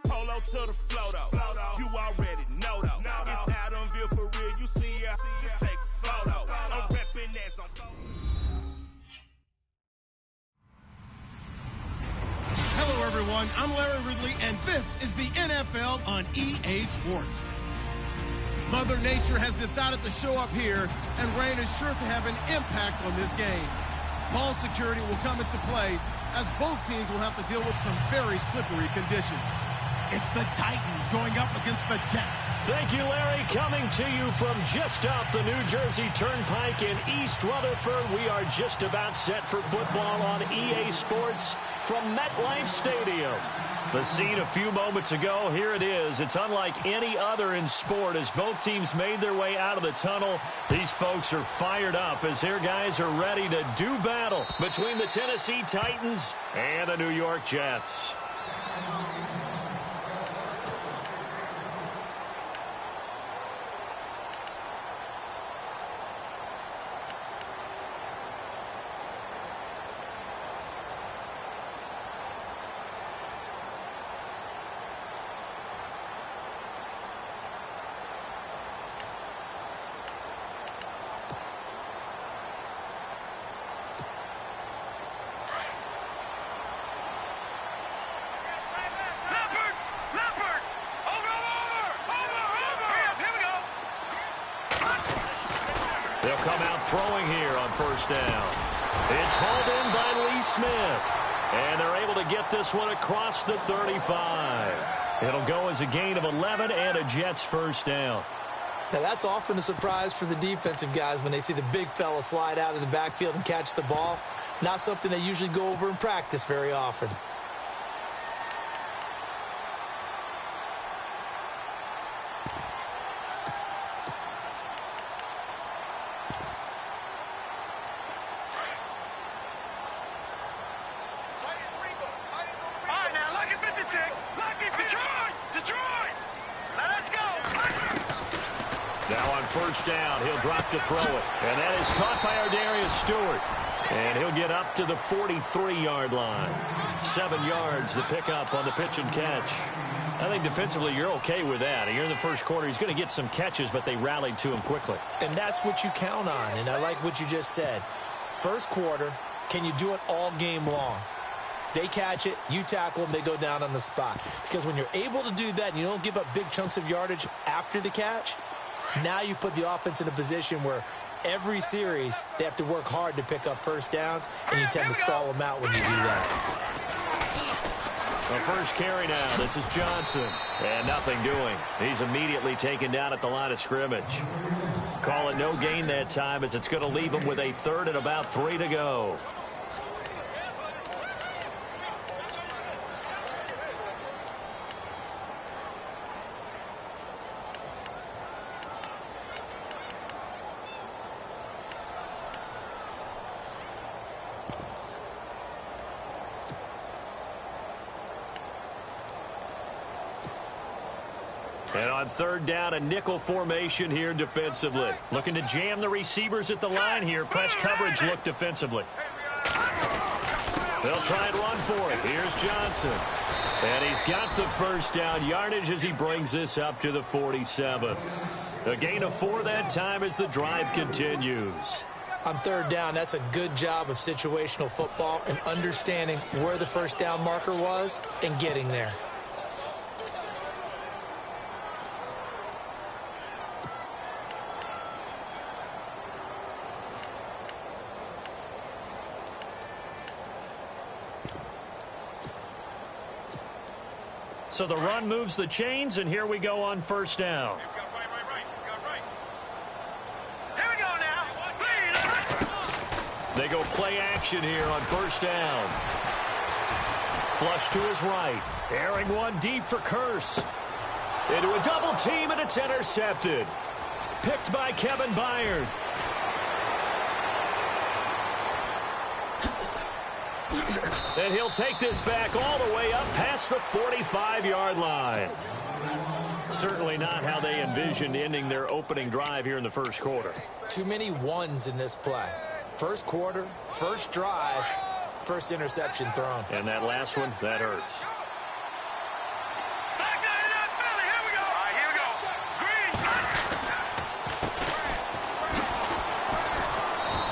Polo to the flow though. You already know though. It's Adamville for real. You see ya, just take a photo. I'm reppin' as on. Hello everyone, I'm Larry Ridley and this is the NFL on EA Sports. Mother Nature has decided to show up here and rain is sure to have an impact on this game. Ball security will come into play as both teams will have to deal with some very slippery conditions. It's the Titans going up against the Jets. Thank you, Larry. Coming to you from just off the New Jersey Turnpike in East Rutherford. We are just about set for football on EA Sports from MetLife Stadium. The scene a few moments ago, here it is. It's unlike any other in sport as both teams made their way out of the tunnel. These folks are fired up as their guys are ready to do battle between the Tennessee Titans and the New York Jets. They'll come out throwing here on first down. It's hauled in by Lee Smith. And they're able to get this one across the 35. It'll go as a gain of 11 and a Jets first down. Now, that's often a surprise for the defensive guys when they see the big fella slide out of the backfield and catch the ball. Not something they usually go over in practice very often. First down, he'll drop to throw it. And that is caught by Ardarius Stewart. And he'll get up to the 43-yard line. 7 yards the pickup on the pitch and catch. I think defensively you're okay with that. Here in the first quarter, he's going to get some catches, but they rallied to him quickly. And that's what you count on, and I like what you just said. First quarter, can you do it all game long? They catch it, you tackle them, they go down on the spot. Because when you're able to do that and you don't give up big chunks of yardage after the catch, now you put the offense in a position where every series they have to work hard to pick up first downs, and you tend to stall them out when you do that. The first carry now. This is Johnson. And nothing doing. He's immediately taken down at the line of scrimmage. Call it no gain that time as it's going to leave him with a third and about 3 to go. And on third down, a nickel formation here defensively. Looking to jam the receivers at the line here. Press coverage look defensively. They'll try and run for it. Here's Johnson. And he's got the first down yardage as he brings this up to the 47. A gain of 4 that time as the drive continues. On third down, that's a good job of situational football and understanding where the first down marker was and getting there. So the run moves the chains, and here we go on first down. They go play action here on first down. Flush to his right. Airing one deep for Curse. Into a double team, and it's intercepted. Picked by Kevin Byard. And he'll take this back all the way up past the 45-yard line. Certainly not how they envisioned ending their opening drive here in the first quarter. Too many ones in this play. First quarter, first drive, first interception thrown. And that last one, that hurts.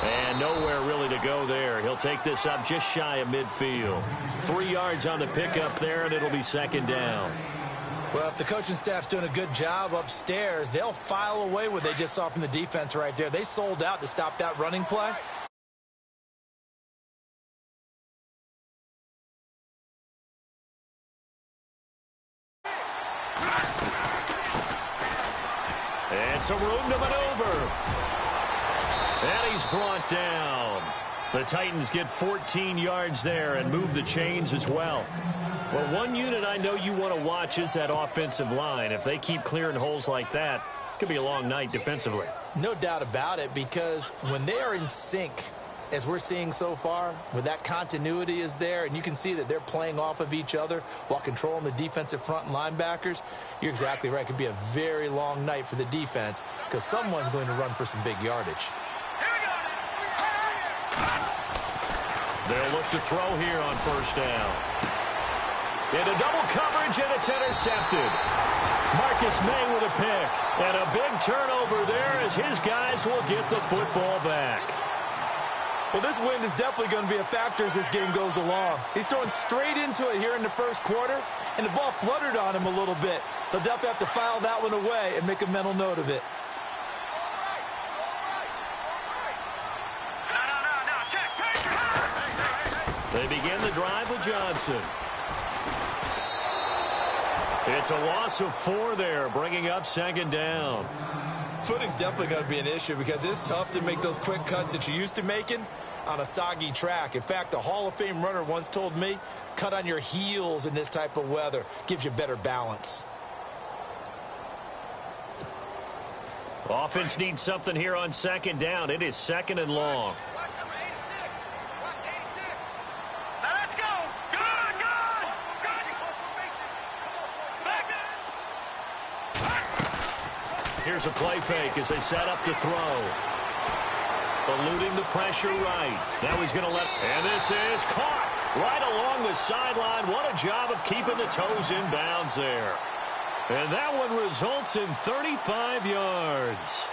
And nowhere really to go there. He'll take this up just shy of midfield. 3 yards on the pickup there, and it'll be second down. Well, if the coaching staff's doing a good job upstairs, they'll file away what they just saw from the defense right there. They sold out to stop that running play. And some room to maneuver. And he's brought down. The Titans get 14 yards there and move the chains as well. Well, one unit I know you want to watch is that offensive line. If they keep clearing holes like that, it could be a long night defensively. No doubt about it, because when they are in sync, as we're seeing so far, where that continuity is there, and you can see that they're playing off of each other while controlling the defensive front and linebackers, you're exactly right. It could be a very long night for the defense because someone's going to run for some big yardage. They'll look to throw here on first down. Into double coverage, and it's intercepted. Marcus May with a pick. And a big turnover there as his guys will get the football back. Well, this wind is definitely going to be a factor as this game goes along. He's throwing straight into it here in the first quarter, and the ball fluttered on him a little bit. They'll definitely have to file that one away and make a mental note of it. They begin the drive with Johnson. It's a loss of 4 there, bringing up second down. Footing's definitely going to be an issue because it's tough to make those quick cuts that you're used to making on a soggy track. In fact, the Hall of Fame runner once told me, cut on your heels in this type of weather. Gives you better balance. Offense needs something here on second down. It is second and long. Here's a play fake as they set up to throw. Eluding the pressure right. Now he's going to let... And this is caught right along the sideline. What a job of keeping the toes in bounds there. And that one results in 35 yards.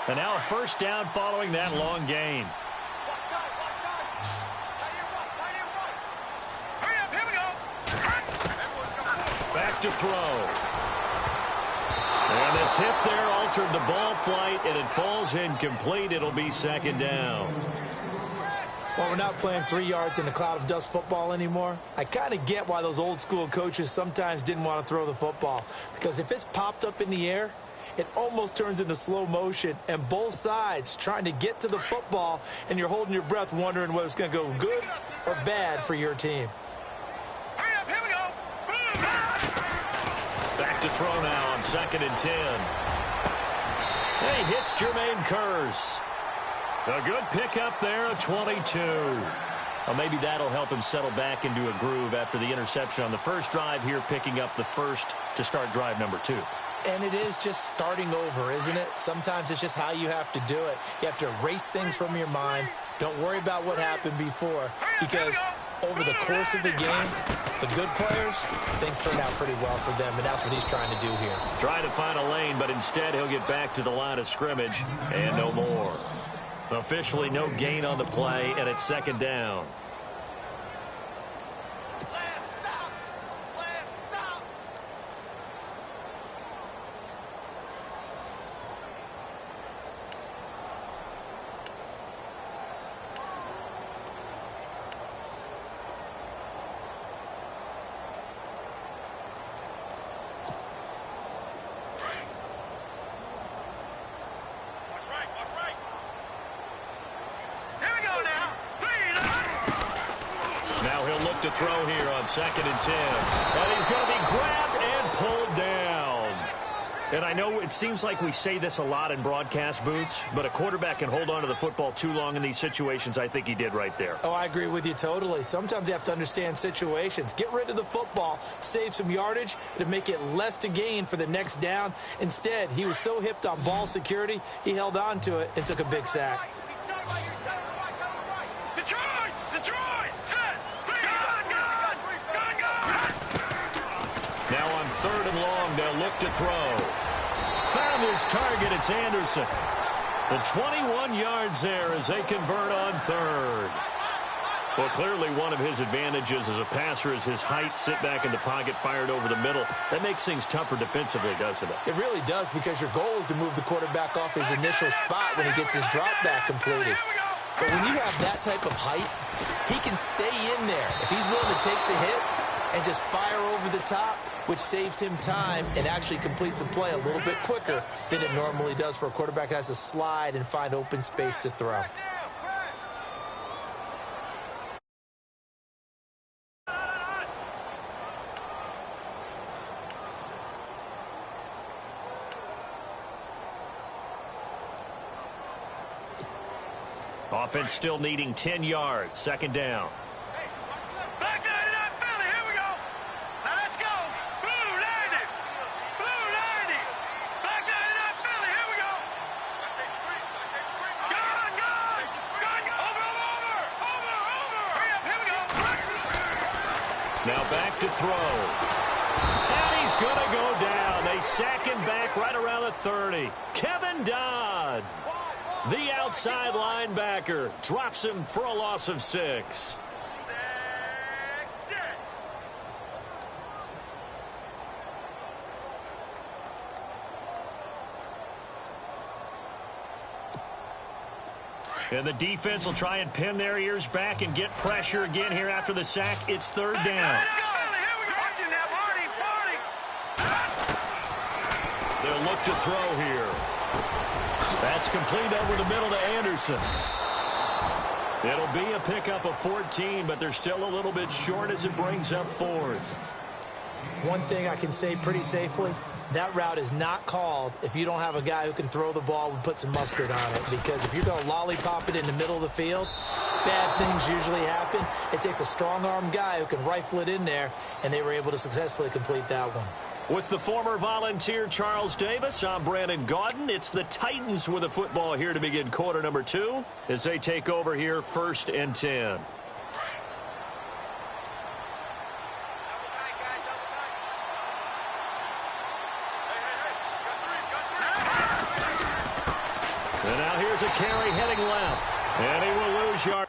And now a first down following that long gain. Back to throw. And the tip there altered the ball flight, and it falls incomplete. It'll be second down. Well, we're not playing 3 yards in a cloud of dust football anymore. I kind of get why those old school coaches sometimes didn't want to throw the football. Because if it's popped up in the air, it almost turns into slow motion, and both sides trying to get to the football, and you're holding your breath wondering whether it's going to go good or bad for your team. Back to throw now on second and 10. He hits Jermaine Kearse. A good pickup there at 22. Well, maybe that'll help him settle back into a groove after the interception on the first drive here, picking up the first to start drive number 2. And it is just starting over, isn't it? Sometimes it's just how you have to do it. You have to erase things from your mind. Don't worry about what happened before, because over the course of the game, the good players, things turn out pretty well for them, and that's what he's trying to do here. Trying to find a lane, but instead he'll get back to the line of scrimmage and no more. Officially no gain on the play, and it's second down. To throw here on second and 10. And he's going to be grabbed and pulled down. And I know it seems like we say this a lot in broadcast booths, but a quarterback can hold on to the football too long in these situations. I think he did right there. Oh, I agree with you totally. Sometimes you have to understand situations. Get rid of the football, save some yardage to make it less to gain for the next down. Instead, he was so hipped on ball security, he held on to it and took a big sack. Now on 3rd and long, they'll look to throw. Found his target. It's Anderson. The 21 yards there as they convert on 3rd. Well, clearly one of his advantages as a passer is his height, sit back in the pocket, fired over the middle. That makes things tougher defensively, doesn't it? It really does, because your goal is to move the quarterback off his initial spot when he gets his drop back completed. But when you have that type of height, he can stay in there. If he's willing to take the hits and just fire over the top, which saves him time and actually completes a play a little bit quicker than it normally does for a quarterback that has to slide and find open space to throw. Offense still needing 10 yards. 2nd down. Back 99 Philly, here we go. Now let's go. Blue 90. Blue 90. Back 99 Philly, here we go. Gun, gun. Gun, gun. Over. Hurry up, here we go. Now back to throw. And he's going to go down. They sack him back right around the 30. Kevin Dodd, the outside linebacker, drops him for a loss of 6. And the defense will try and pin their ears back and get pressure again here after the sack. It's 3rd down. Let's go. Here we go. Watch it now, Marty. They'll look to throw here. That's complete over the middle to Anderson. It'll be a pickup of 14, but they're still a little bit short as it brings up 4th. One thing I can say pretty safely, that route is not called if you don't have a guy who can throw the ball and put some mustard on it. Because if you're going to lollipop it in the middle of the field, bad things usually happen. It takes a strong-armed guy who can rifle it in there, and they were able to successfully complete that one. With the former Volunteer Charles Davis, I'm Brandon Gaudin. It's the Titans with the football here to begin quarter number 2 as they take over here 1st and 10. And now here's a carry heading left. And he will lose yard.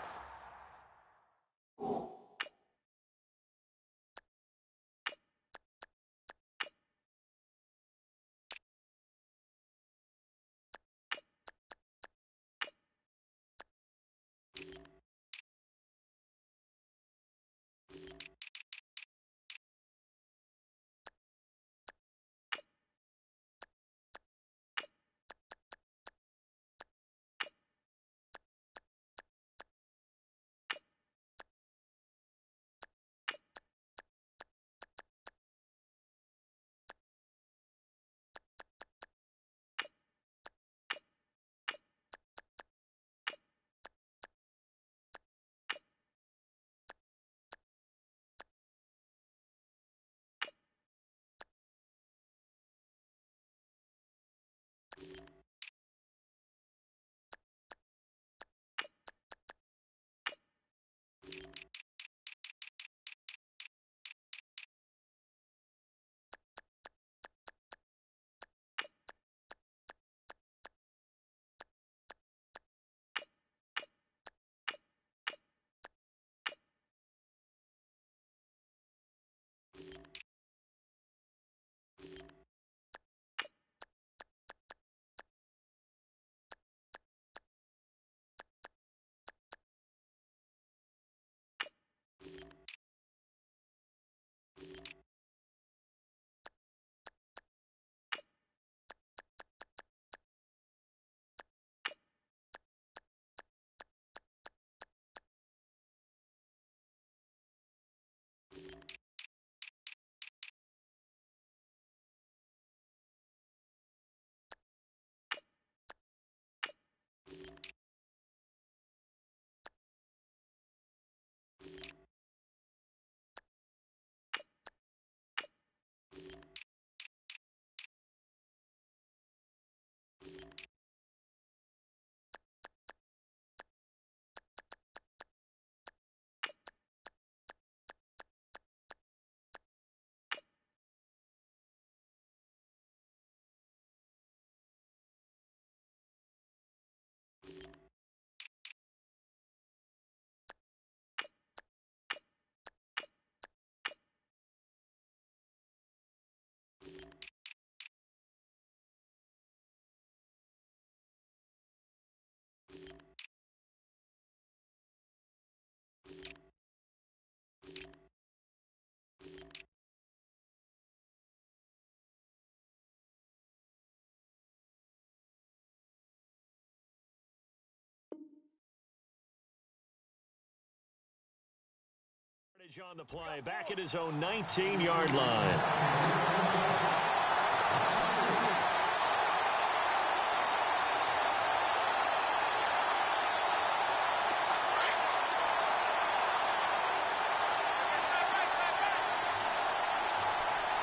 On the play, back at his own 19-yard line.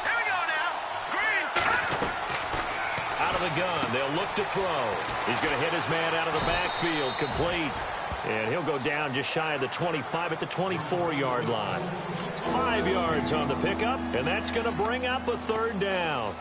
Here we go now. Green. Out of the gun, they'll look to throw. He's going to hit his man out of the backfield, complete. And he'll go down just shy of the 25 at the 24-yard line. 5 yards on the pickup, and that's going to bring up a third down.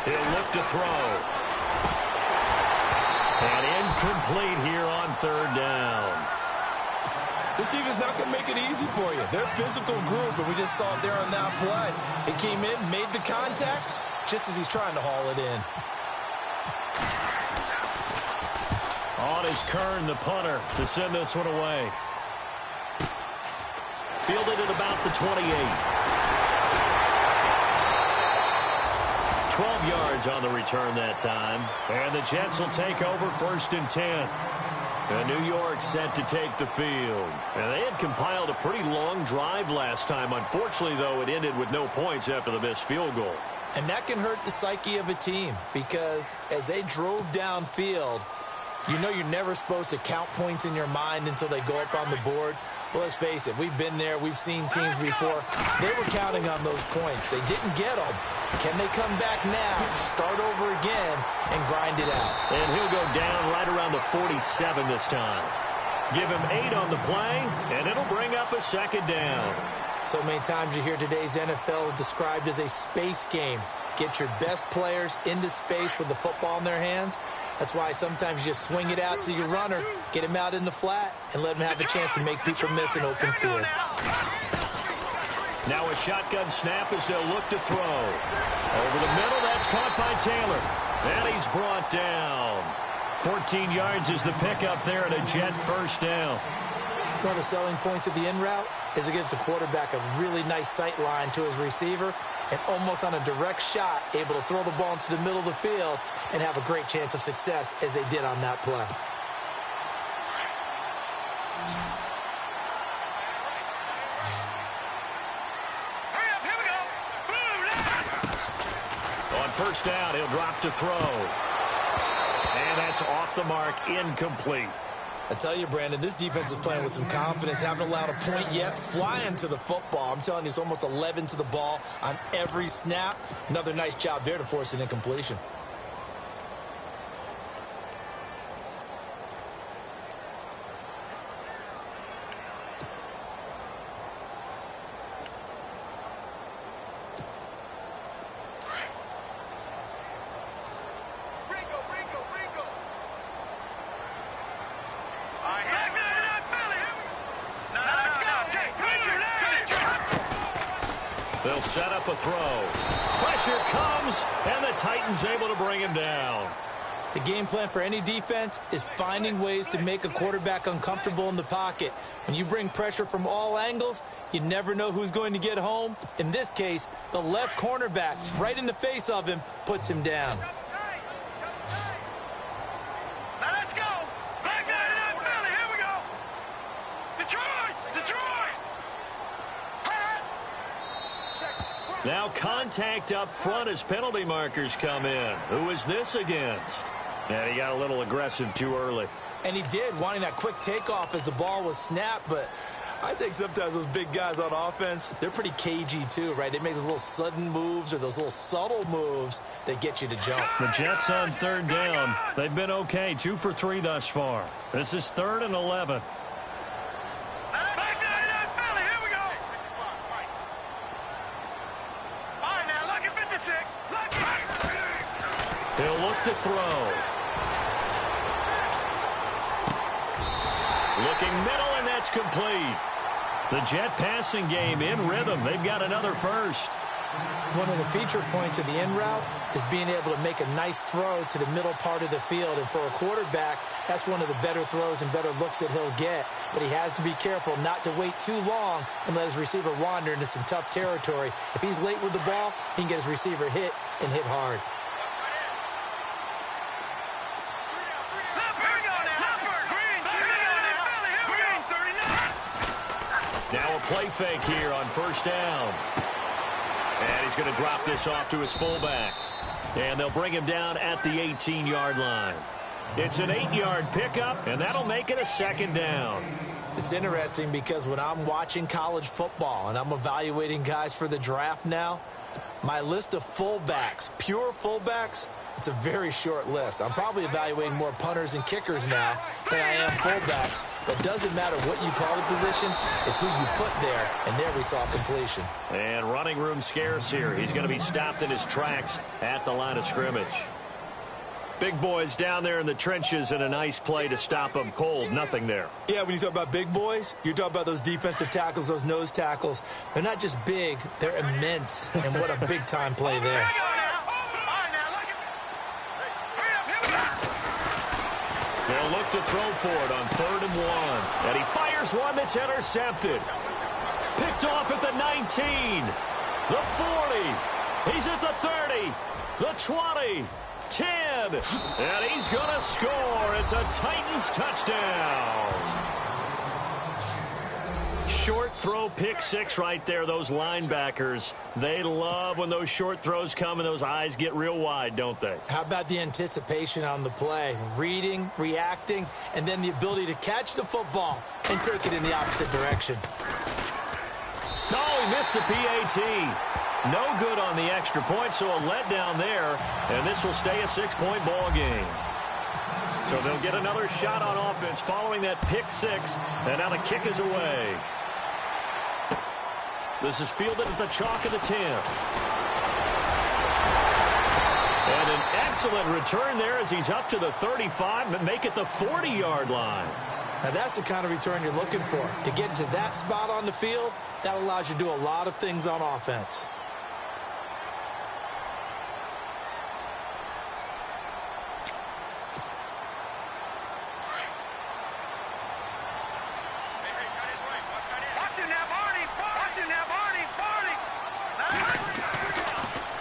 He'll look to throw. And incomplete here on third down. This team is not going to make it easy for you. They're a physical group, and we just saw it there on that play. It came in, made the contact, just as he's trying to haul it in. On is Kern, the punter, to send this one away. Fielded at about the 28. 12 yards on the return that time. And the Jets will take over 1st and 10. And New York set to take the field. And they had compiled a pretty long drive last time. Unfortunately, though, it ended with no points after the missed field goal. And that can hurt the psyche of a team because as they drove downfield, you know you're never supposed to count points in your mind until they go up on the board. Well, let's face it, we've been there. We've seen teams before. They were counting on those points. They didn't get them. Can they come back now, start over again, and grind it out? And he'll go down right around the 47 this time. Give him 8 on the play, and it'll bring up a second down. So many times you hear today's NFL described as a space game. Get your best players into space with the football in their hands. That's why sometimes you just swing it out to your runner, get him out in the flat, and let him have a chance to make people miss an open field. Now a shotgun snap as they'll look to throw. Over the middle, that's caught by Taylor. And he's brought down. 14 yards is the pickup there at a Jet first down. One of the selling points of the in route is it gives the quarterback a really nice sight line to his receiver and almost on a direct shot able to throw the ball into the middle of the field and have a great chance of success as they did on that play. Hurry up, here we go. Blue, On first down, he'll drop to throw. And that's off the mark, incomplete. I tell you, Brandon, this defense is playing with some confidence. Haven't allowed a point yet. Flying to the football. I'm telling you, it's almost 11 to the ball on every snap. Another nice job there to force an incompletion. They'll set up a throw. Pressure comes, and the Titans able to bring him down. The game plan for any defense is finding ways to make a quarterback uncomfortable in the pocket. When you bring pressure from all angles, you never know who's going to get home. In this case, the left cornerback, right in the face of him, puts him down. now let's go. Black 99 Philly, here we go. Detroit, Detroit. Now contact up front as penalty markers come in. Who is this against? Yeah, he got a little aggressive too early. And he did, wanting that quick takeoff as the ball was snapped, but I think sometimes those big guys on offense, they're pretty cagey too, right? They make those little sudden moves or those little subtle moves that get you to jump. The Jets on third down. They've been okay, 2 for 3 thus far. This is 3rd and 11. Black 99 Philly, here we go. All right, now look at 56. He'll look to throw. Looking middle, and that's complete. The Jet passing game in rhythm. They've got another first. One of the feature points of the in route is being able to make a nice throw to the middle part of the field. And for a quarterback, that's one of the better throws and better looks that he'll get. But he has to be careful not to wait too long and let his receiver wander into some tough territory. If he's late with the ball, he can get his receiver hit and hit hard. Now a play fake here on first down. And he's going to drop this off to his fullback. And they'll bring him down at the 18-yard line. It's an 8-yard pickup, and that'll make it a second down. It's interesting because when I'm watching college football and I'm evaluating guys for the draft now, my list of fullbacks, pure fullbacks, it's a very short list. I'm probably evaluating more punters and kickers now than I am fullbacks. But it doesn't matter what you call the position, it's who you put there, and there we saw completion. And running room scarce here. He's going to be stopped in his tracks at the line of scrimmage. Big boys down there in the trenches, and a nice play to stop them cold. Nothing there. Yeah, when you talk about big boys, you're talking about those defensive tackles, those nose tackles. They're not just big, they're immense, and what a big-time play there. They'll look to throw for it on 3rd and 1. And he fires one that's intercepted. Picked off at the 19. The 40. He's at the 30. The 20. 10. And he's going to score. It's a Titans touchdown. Short throw, pick six right there. Those linebackers, they love when those short throws come and those eyes get real wide, don't they? How about the anticipation on the play? Reading, reacting, and then the ability to catch the football and take it in the opposite direction. No, he missed the PAT. No good on the extra point, so a letdown there, and this will stay a 6-point ball game. So they'll get another shot on offense following that pick six, and now the kick is away. This is fielded at the chalk of the 10. And an excellent return there as he's up to the 35, but make it the 40-yard line. Now that's the kind of return you're looking for. To get to that spot on the field, that allows you to do a lot of things on offense.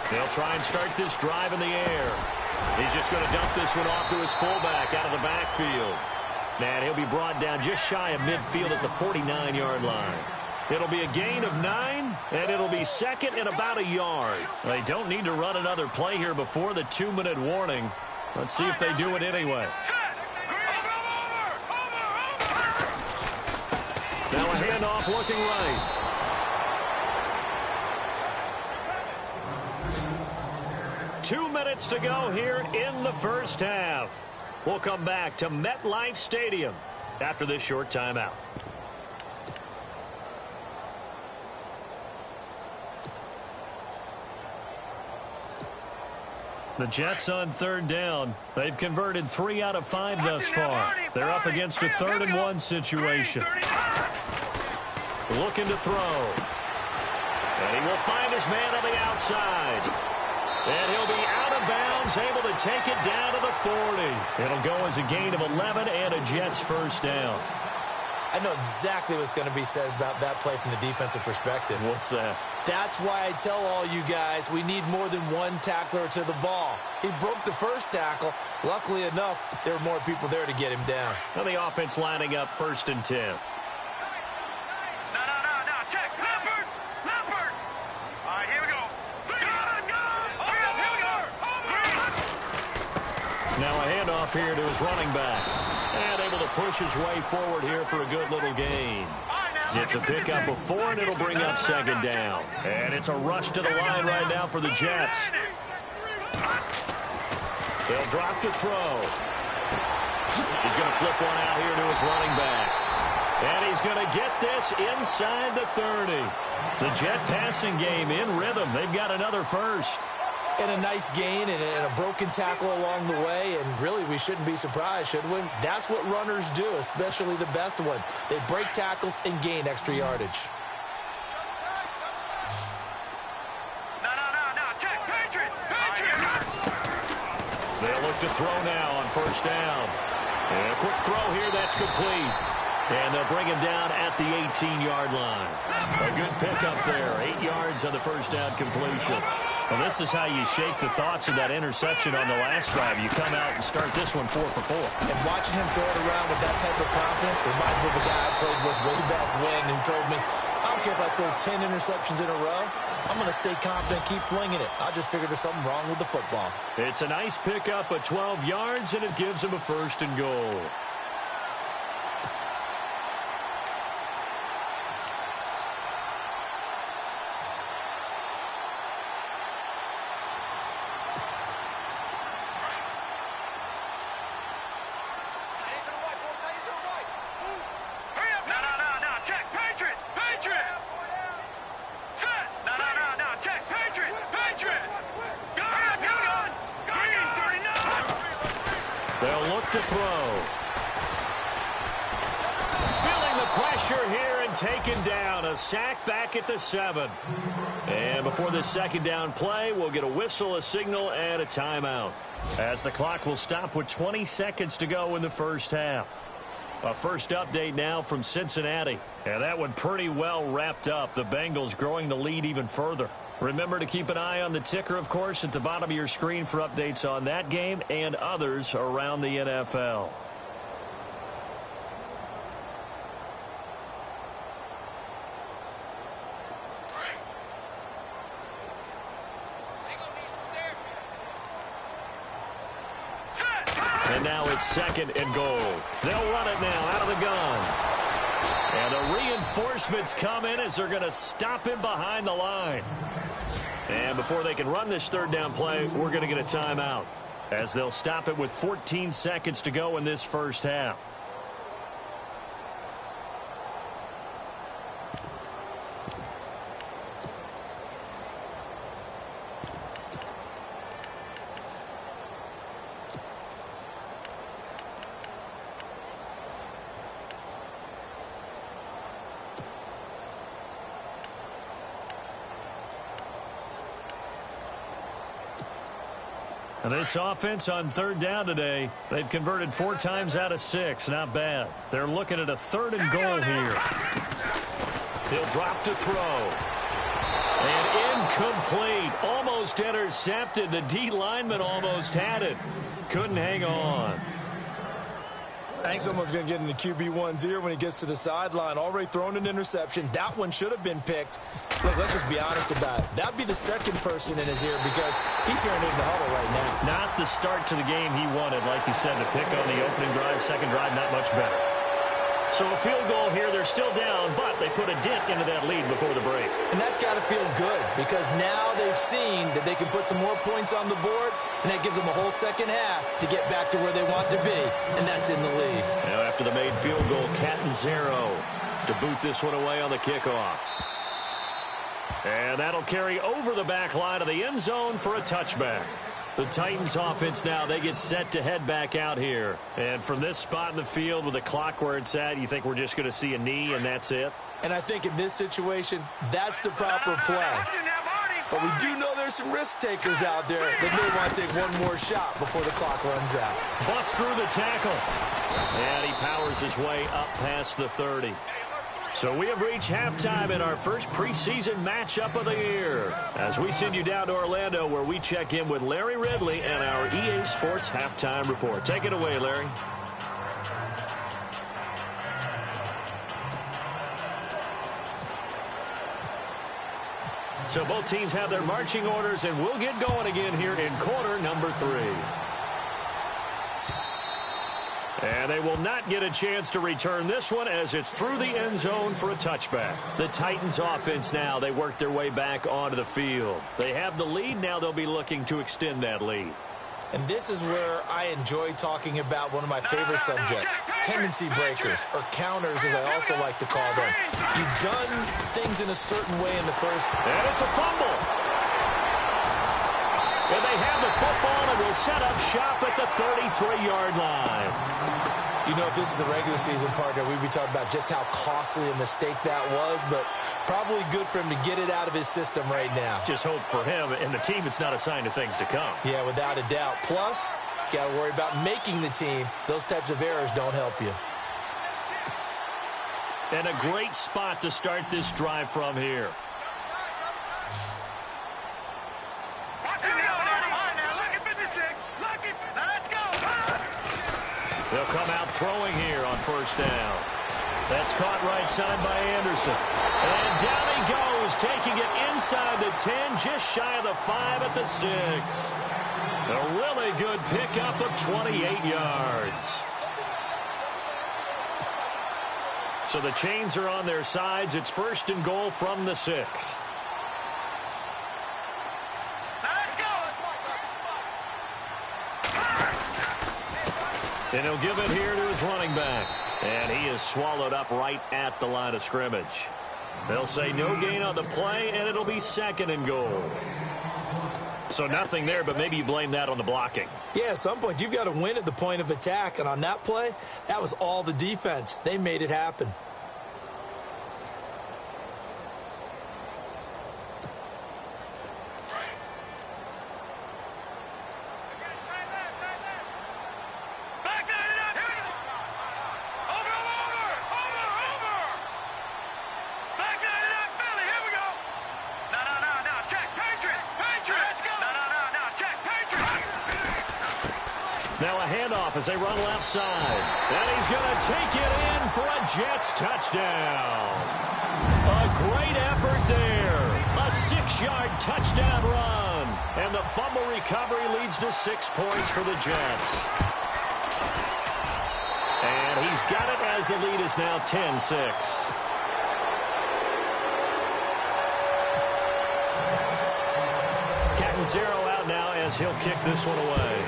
They'll try and start this drive in the air. He's just going to dump this one off to his fullback out of the backfield. And he'll be brought down just shy of midfield at the 49-yard line. It'll be a gain of 9, and it'll be second and about a yard. They don't need to run another play here before the 2-minute warning. Let's see if they do it anyway. Now a handoff looking right. Two minutes to go here in the first half. We'll come back to MetLife Stadium after this short timeout. The Jets on 3rd down. They've converted 3 out of 5 thus far. They're up against a 3rd and 1 situation. Looking to throw. And he will find his man on the outside. And he'll be out of bounds, able to take it down to the 40. It'll go as a gain of 11 and a Jets first down. I know exactly what's going to be said about that play from the defensive perspective. What's that? That's why I tell all you guys we need more than one tackler to the ball. He broke the first tackle. Luckily enough, there were more people there to get him down. Now the offense lining up 1st and 10. Check. Leopard. All right, here we go. Now a handoff here to his running back. And able to push his way forward here for a good little gain. It's a pickup of 4, and it'll bring up 2nd down. And it's a rush to the line right now for the Jets. They'll drop to throw. He's going to flip one out here to his running back. And he's going to get this inside the 30. The Jet passing game in rhythm. They've got another first. And a nice gain and a broken tackle along the way, and really we shouldn't be surprised, should we? That's what runners do, especially the best ones. They break tackles and gain extra yardage. They'll look to throw now on first down. And a quick throw here, that's complete. And they'll bring him down at the 18-yard line. A good pickup there, 8 yards on the first down completion. Well, this is how you shake the thoughts of that interception on the last drive. You come out and start this one 4 for 4. And watching him throw it around with that type of confidence reminds me of a guy I played with way back when who told me, I don't care if I throw 10 interceptions in a row. I'm going to stay confident, keep flinging it. I just figured there's something wrong with the football. It's a nice pickup of 12 yards, and it gives him a first and goal. They'll look to throw. Feeling the pressure here and taken down. A sack back at the 7. And before this second down play, we'll get a whistle, a signal, and a timeout. As the clock will stop with 20 seconds to go in the first half. A first update now from Cincinnati. And that one pretty well wrapped up. The Bengals growing the lead even further. Remember to keep an eye on the ticker, of course, at the bottom of your screen for updates on that game and others around the NFL. And now it's second and goal. They'll run it now out of the gun. And the reinforcements come in as they're going to stop him behind the line. And before they can run this third down play, we're going to get a timeout as they'll stop it with 14 seconds to go in this first half. And this offense on third down today, they've converted 4 times out of 6. Not bad. They're looking at a third and goal here. He'll drop to throw. And incomplete. Almost intercepted. The D lineman almost had it. Couldn't hang on. I think someone's going to get in the QB1's ear when he gets to the sideline. Already thrown an interception. That one should have been picked. Look, let's just be honest about it. That'd be the second person in his ear because he's hearing it in the huddle right now. Not the start to the game he wanted, like you said, to pick on the opening drive. Second drive, not much better. So a field goal here. They're still down, but they put a dent into that lead before the break. And that's got to feel good because now they've seen that they can put some more points on the board, and that gives them a whole second half to get back to where they want to be, and that's in the lead. Now after the made field goal, Catanzaro to boot this one away on the kickoff. And that'll carry over the back line of the end zone for a touchback. The Titans offense now, they get set to head back out here. And from this spot in the field with the clock where it's at, you think we're just going to see a knee and that's it? And I think in this situation, that's the proper play. But we do know there's some risk takers out there that may want to take one more shot before the clock runs out. Bust through the tackle. And he powers his way up past the 30. So we have reached halftime in our first preseason matchup of the year as we send you down to Orlando where we check in with Larry Ridley and our EA Sports Halftime Report. Take it away, Larry. So both teams have their marching orders, and we'll get going again here in quarter number 3. And they will not get a chance to return this one as it's through the end zone for a touchback. The Titans offense now, they work their way back onto the field. They have the lead. Now they'll be looking to extend that lead. And this is where I enjoy talking about one of my favorite subjects, tendency breakers, or counters as I also like to call them. You've done things in a certain way in the first. And it's a fumble. And they have the football and will set up shop at the 33-yard line. You know, if this is the regular season partner, we'd be talking about just how costly a mistake that was, but probably good for him to get it out of his system right now. Just hope for him and the team it's not a sign of things to come. Yeah, without a doubt. Plus, You got to worry about making the team. Those types of errors don't help you. And a great spot to start this drive from here. They'll come out throwing here on first down. That's caught right side by Anderson. And down he goes, taking it inside the 10, just shy of the 5 at the 6. A really good pickup of 28 yards. So the chains are on their sides. It's first and goal from the 6. And he'll give it here to his running back. And he is swallowed up right at the line of scrimmage. They'll say no gain on the play, and it'll be second and goal. So nothing there, but maybe you blame that on the blocking. Yeah, at some point, you've got to win at the point of attack. And on that play, that was all the defense. They made it happen. As they run left side. And he's going to take it in for a Jets touchdown. A great effort there. A 6-yard touchdown run. And the fumble recovery leads to 6 points for the Jets. And he's got it as the lead is now 10-6. Catanzaro out now as he'll kick this one away.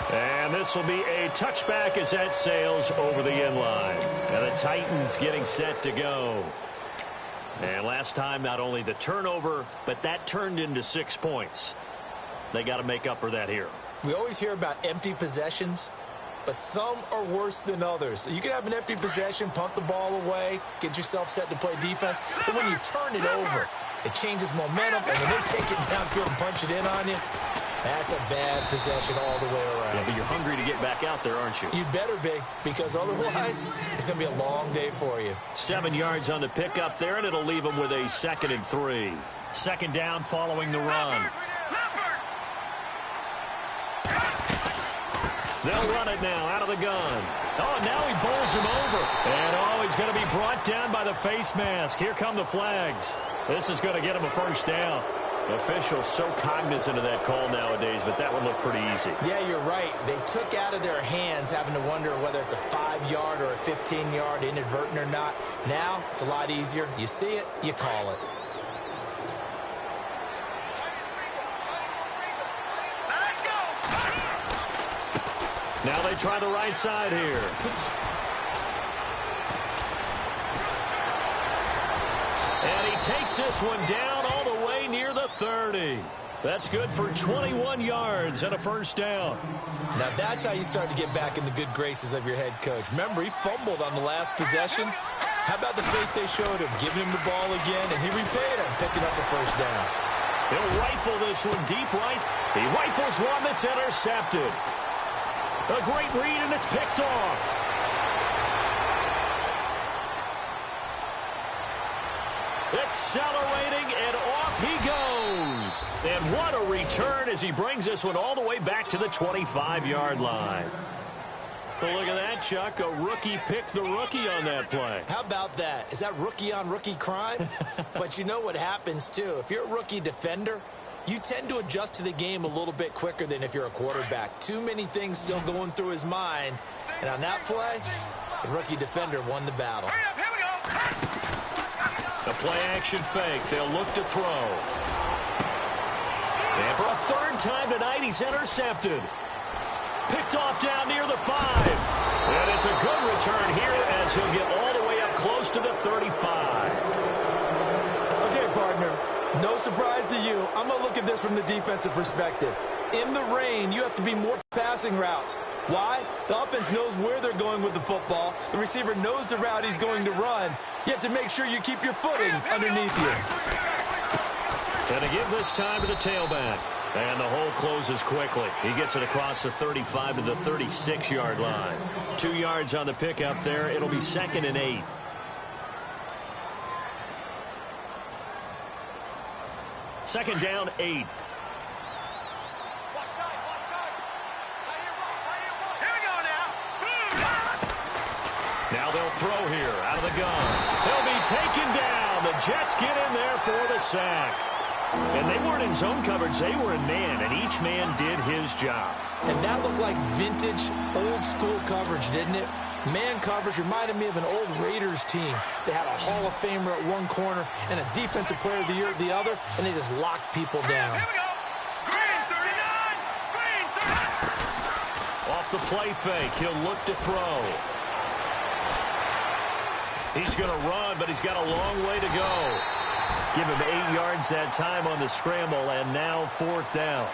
And this will be a touchback as that sails over the end line. And the Titans getting set to go. And last time, not only the turnover, but that turned into 6 points. They got to make up for that here. We always hear about empty possessions, but some are worse than others. You can have an empty possession, punt the ball away, get yourself set to play defense. But when you turn it over, it changes momentum. And when they take it downfield and punch it in on you, that's a bad possession all the way around. Yeah, but you're hungry to get back out there, aren't you? You'd better be, because otherwise it's going to be a long day for you. 7 yards on the pickup there, and it'll leave them with a 2nd and 3. Second down following the run. They'll run it now out of the gun. Oh, now he bowls him over. And, he's going to be brought down by the face mask. Here come the flags. This is going to get him a first down. Officials so cognizant of that call nowadays, but that would look pretty easy. Yeah, you're right. They took out of their hands having to wonder whether it's a 5-yard or a 15-yard inadvertent or not. Now, it's a lot easier. You see it, you call it. Let's go! Now they try the right side here. And he takes this one down all the way near the 30. That's good for 21 yards and a first down. Now that's how you start to get back in the good graces of your head coach. Remember, he fumbled on the last possession. How about the faith they showed him, giving him the ball again, and he repaid him, picking up a first down. He'll rifle this one deep right. He rifles one that's intercepted. A great read, and it's picked off. Accelerating, and off he goes. And what a return as he brings this one all the way back to the 25-yard line. Well, look at that, Chuck. A rookie picked the rookie on that play. How about that? Is that rookie-on-rookie crime? But you know what happens, too. If you're a rookie defender, you tend to adjust to the game a little bit quicker than if you're a quarterback. Too many things still going through his mind. And on that play, the rookie defender won the battle. Hurry up, here we go. The play-action fake. They'll look to throw. And for a third time tonight, he's intercepted. Picked off down near the 5. And it's a good return here as he'll get all the way up close to the 35. Okay, partner, no surprise to you. I'm going to look at this from the defensive perspective. In the rain, you have to be more passing routes. Why? The offense knows where they're going with the football. The receiver knows the route he's going to run. You have to make sure you keep your footing underneath you. And to give this time to the tailback. And the hole closes quickly. He gets it across the 35 to the 36-yard line. 2 yards on the pickup there. It'll be 2nd and 8. Second down, 8. Now they'll throw here out of the gun. They'll be taken down. The Jets get in there for the sack. And they weren't in zone coverage. They were in man, and each man did his job. And that looked like vintage, old-school coverage, didn't it? Man coverage reminded me of an old Raiders team. They had a Hall of Famer at one corner and a Defensive Player of the Year at the other, and they just locked people down. Here we go. Green 39. Green 39. Off the play fake, he'll look to throw. He's going to run, but he's got a long way to go. Give him 8 yards that time on the scramble, and now 4th down.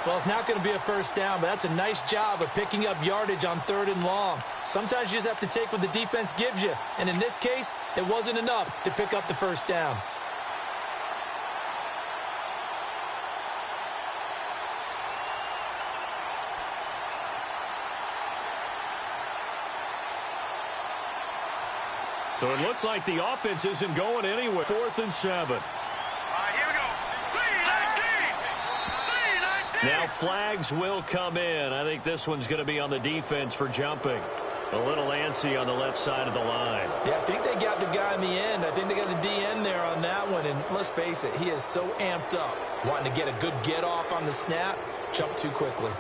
Well, it's not going to be a first down, but that's a nice job of picking up yardage on 3rd and long. Sometimes you just have to take what the defense gives you, and in this case, it wasn't enough to pick up the first down. So it looks like the offense isn't going anywhere. 4th and 7. All right, here we go. 3-19. 3-19. Now flags will come in. I think this one's going to be on the defense for jumping. A little antsy on the left side of the line. Yeah, I think they got the guy in the end. I think they got the DN there on that one. And let's face it, he is so amped up. Wanting to get a good get off on the snap, jump too quickly.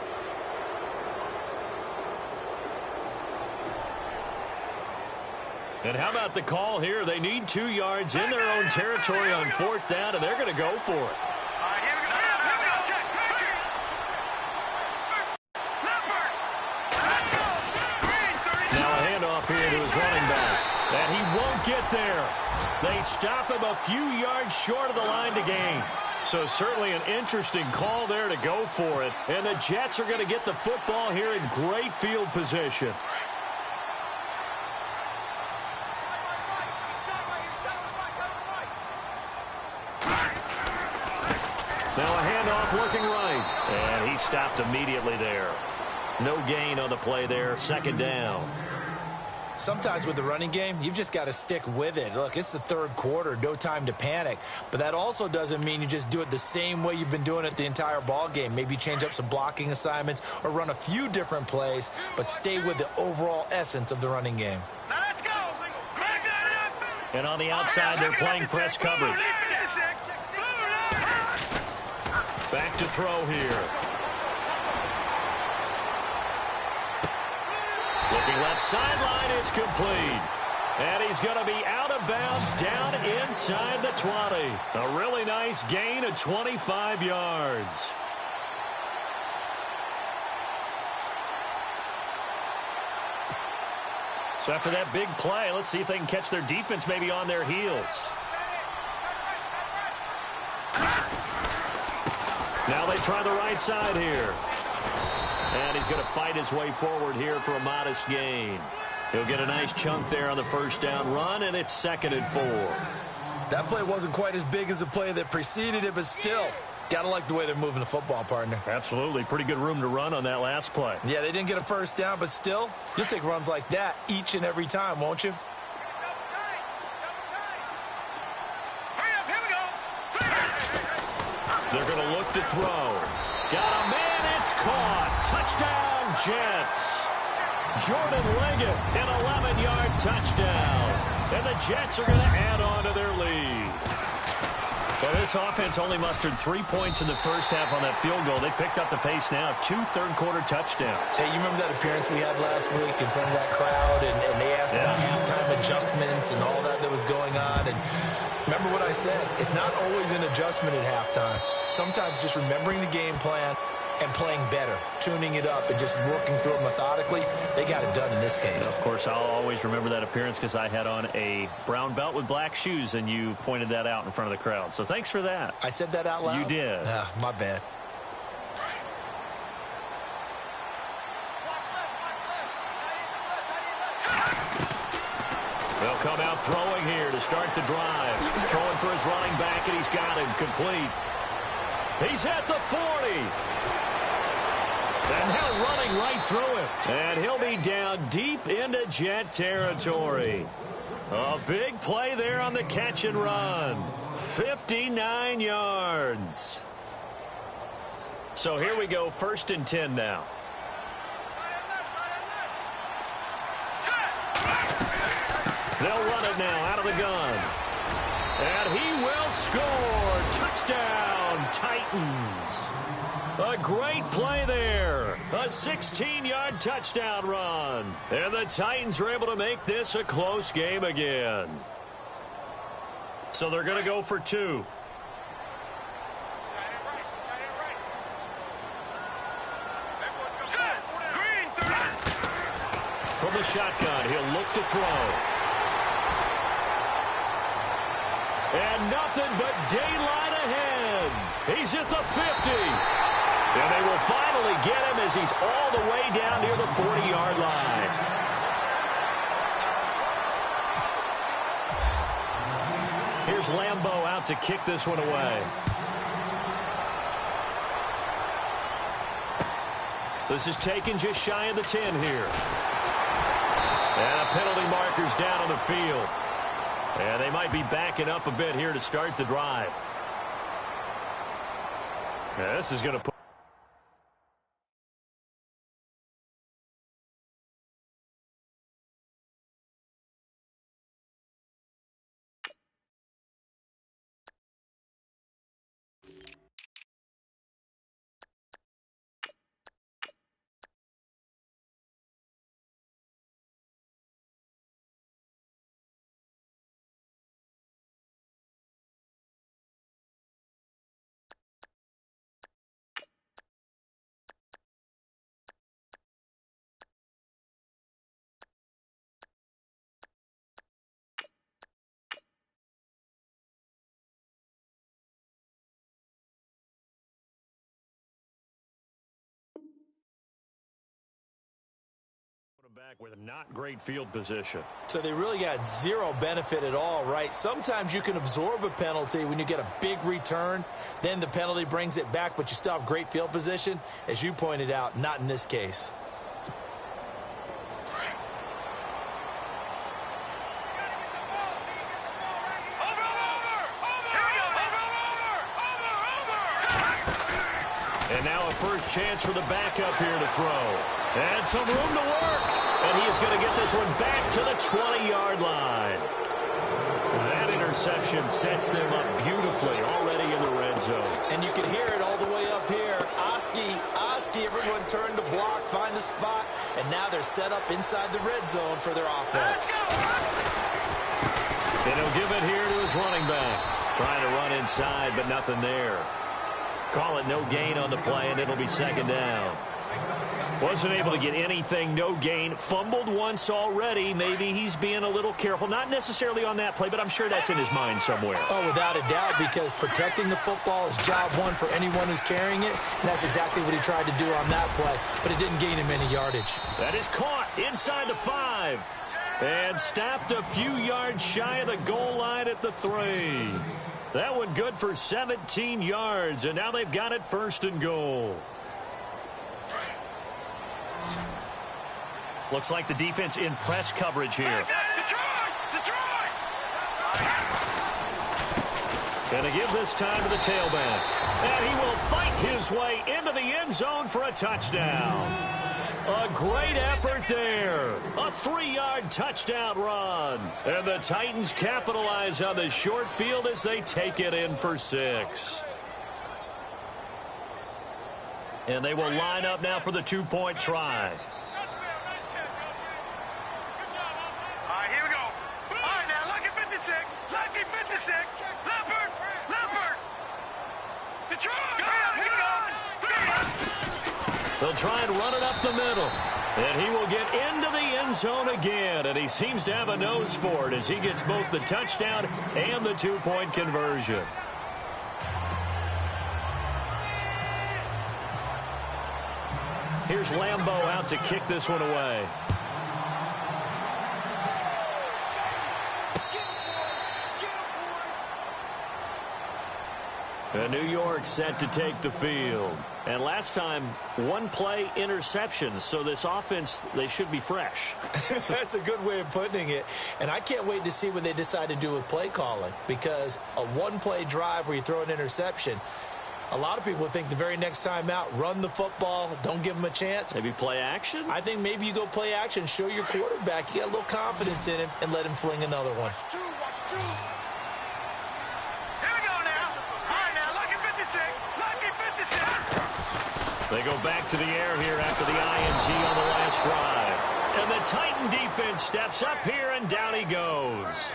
And how about the call here? They need 2 yards in their own territory on 4th down, and they're going to go for it. All right, here we go. Here we go. Check. Leopard. Let's go. Green 39. Now a handoff here to his running back. And he won't get there. They stop him a few yards short of the line to gain. So certainly an interesting call there to go for it. And the Jets are going to get the football here in great field position. Now a handoff looking right. And he stopped immediately there. No gain on the play there. 2nd down. Sometimes with the running game, you've just got to stick with it. Look, it's the 3rd quarter, no time to panic. But that also doesn't mean you just do it the same way you've been doing it the entire ball game. Maybe change up some blocking assignments or run a few different plays, but stay with the overall essence of the running game. Now let's go. And on the outside, they're playing press coverage. Back to throw here. Looking left sideline, is complete. And he's going to be out of bounds down inside the 20. A really nice gain of 25 yards. So after that big play, let's see if they can catch their defense maybe on their heels. Now they try the right side here. And he's going to fight his way forward here for a modest gain. He'll get a nice chunk there on the 1st down run, and it's 2nd and 4. That play wasn't quite as big as the play that preceded it, but still, got to like the way they're moving the football, partner. Absolutely. Pretty good room to run on that last play. Yeah, they didn't get a 1st down, but still, you'll take runs like that each and every time, won't you? They're going to look to throw. Got a man, it's caught. Touchdown, Jets. Jordan Leggett, an 11-yard touchdown. And the Jets are going to add on to their lead. Well, this offense only mustered 3 points in the first half on that field goal. They picked up the pace now. 2 third-quarter touchdowns. Hey, you remember that appearance we had last week in front of that crowd, and they asked about halftime adjustments and all that was going on, and remember what I said. It's not always an adjustment at halftime. Sometimes just remembering the game plan and playing better, tuning it up and just working through it methodically. They got it done in this case. Of course, I'll always remember that appearance because I had on a brown belt with black shoes, and you pointed that out in front of the crowd. So thanks for that. I said that out loud? You did. My bad. They'll come out throwing here to start the drive. Throwing for his running back, and he's got him complete. He's at the 40. And now running right through him. And he'll be down deep into Jet territory. A big play there on the catch and run. 59 yards. So here we go, 1st and 10 now. They'll run it now out of the gun. And he will score. Touchdown, Titans. A great play there. A 16-yard touchdown run. And the Titans are able to make this a close game again. So they're going to go for 2. From the shotgun, he'll look to throw. And nothing but daylight ahead. He's at the 50. And they will finally get him as he's all the way down near the 40-yard line. Here's Lambeau out to kick this one away. This is taken just shy of the 10 here. And a penalty marker's down on the field. And they might be backing up a bit here to start the drive. Now, this is going to put back with not great field position. So they really got zero benefit at all, right? Sometimes you can absorb a penalty when you get a big return. Then the penalty brings it back, but you still have great field position. As you pointed out, not in this case. And now a first chance for the backup here to throw. And some room to work. And he is going to get this one back to the 20-yard line. That interception sets them up beautifully already in the red zone. And you can hear it all the way up here. Oski, everyone turned to block, find a spot, and now they're set up inside the red zone for their offense. And he'll give it here to his running back. Trying to run inside, but nothing there. Call it no gain on the play, and it'll be 2nd down. Wasn't able to get anything, no gain. Fumbled once already. Maybe he's being a little careful. Not necessarily on that play, but I'm sure that's in his mind somewhere. Oh, without a doubt, because protecting the football is job one for anyone who's carrying it, and that's exactly what he tried to do on that play, but it didn't gain him any yardage. That is caught inside the 5 and stopped a few yards shy of the goal line at the 3. That one good for 17 yards, and now they've got it 1st and goal. Looks like the defense in press coverage here. And they give this time to the tailback. And he will fight his way into the end zone for a touchdown. A great effort there. A 3-yard touchdown run. And the Titans capitalize on the short field as they take it in for 6. And they will line up now for the 2-point try. They'll try and run it up the middle. And he will get into the end zone again. And he seems to have a nose for it as he gets both the touchdown and the 2-point conversion. Here's Lambeau out to kick this one away. New York set to take the field. And last time, one play interceptions. So this offense, they should be fresh. That's a good way of putting it. And I can't wait to see what they decide to do with play calling. Because a one-play drive where you throw an interception, a lot of people think the very next time out, run the football, don't give them a chance. Maybe play action? I think maybe you go play action, show your quarterback you got a little confidence in him, and let him fling another one. Here we go now. All right, now, lucky 56. Lucky 56. They go back to the air here after the INT on the last drive. And the Titan defense steps up here, and down he goes.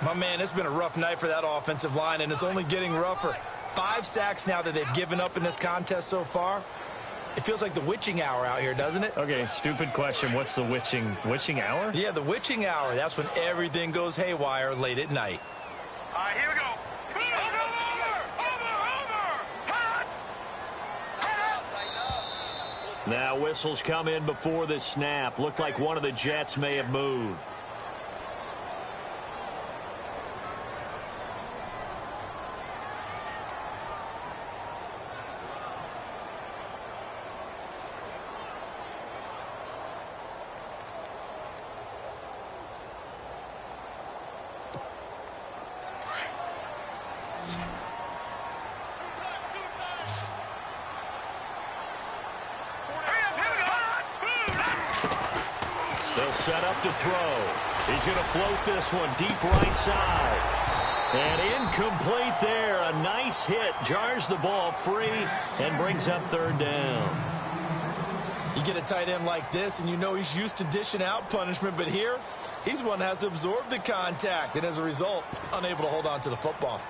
My man, it's been a rough night for that offensive line, and it's only getting rougher. 5 sacks now that they've given up in this contest so far. It feels like the witching hour out here, doesn't it? Okay, stupid question. What's the witching hour? Yeah, the witching hour. That's when everything goes haywire late at night. All right, here we go. Over. Now whistles come in before the snap. Looked like one of the Jets may have moved. They'll set up to throw. He's going to float this one deep right side. And incomplete there. A nice hit. Jars the ball free and brings up third down. You get a tight end like this, and you know he's used to dishing out punishment. But here, he's one that has to absorb the contact. And as a result, unable to hold on to the football.